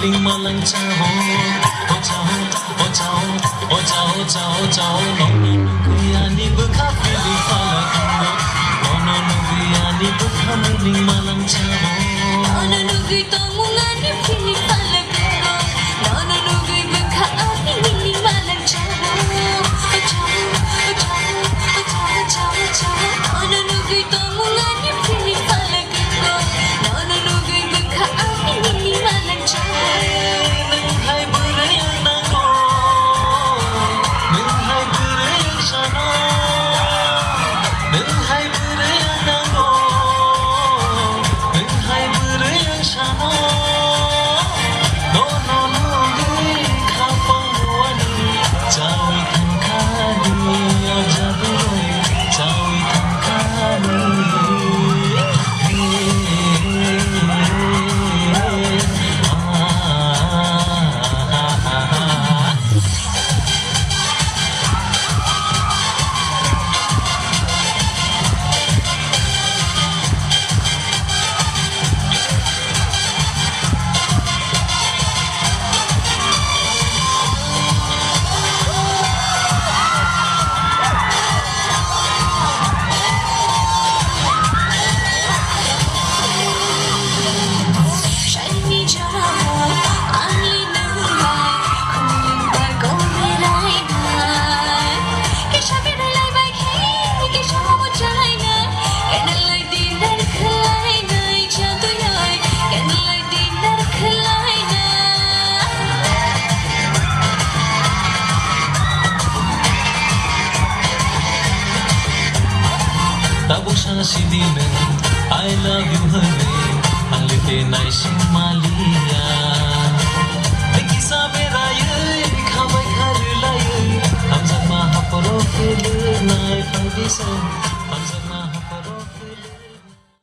linh mà lăng chao ô chao ô chao ô chao ô chao ô chao no no kuya ni bukha feeling pala kando no no kuya ni bukha feeling mà lăng chao no no kui to munga ni feeling pala kando no no kui bukha ani feeling mà lăng chao ô chao ô chao ô chao ô chao ô chao no no kui to munga ni feeling pala kando no no kui bukha ani feeling mà lăng chao Tabuk sa sidimen I love you hane ang lite na isimaliya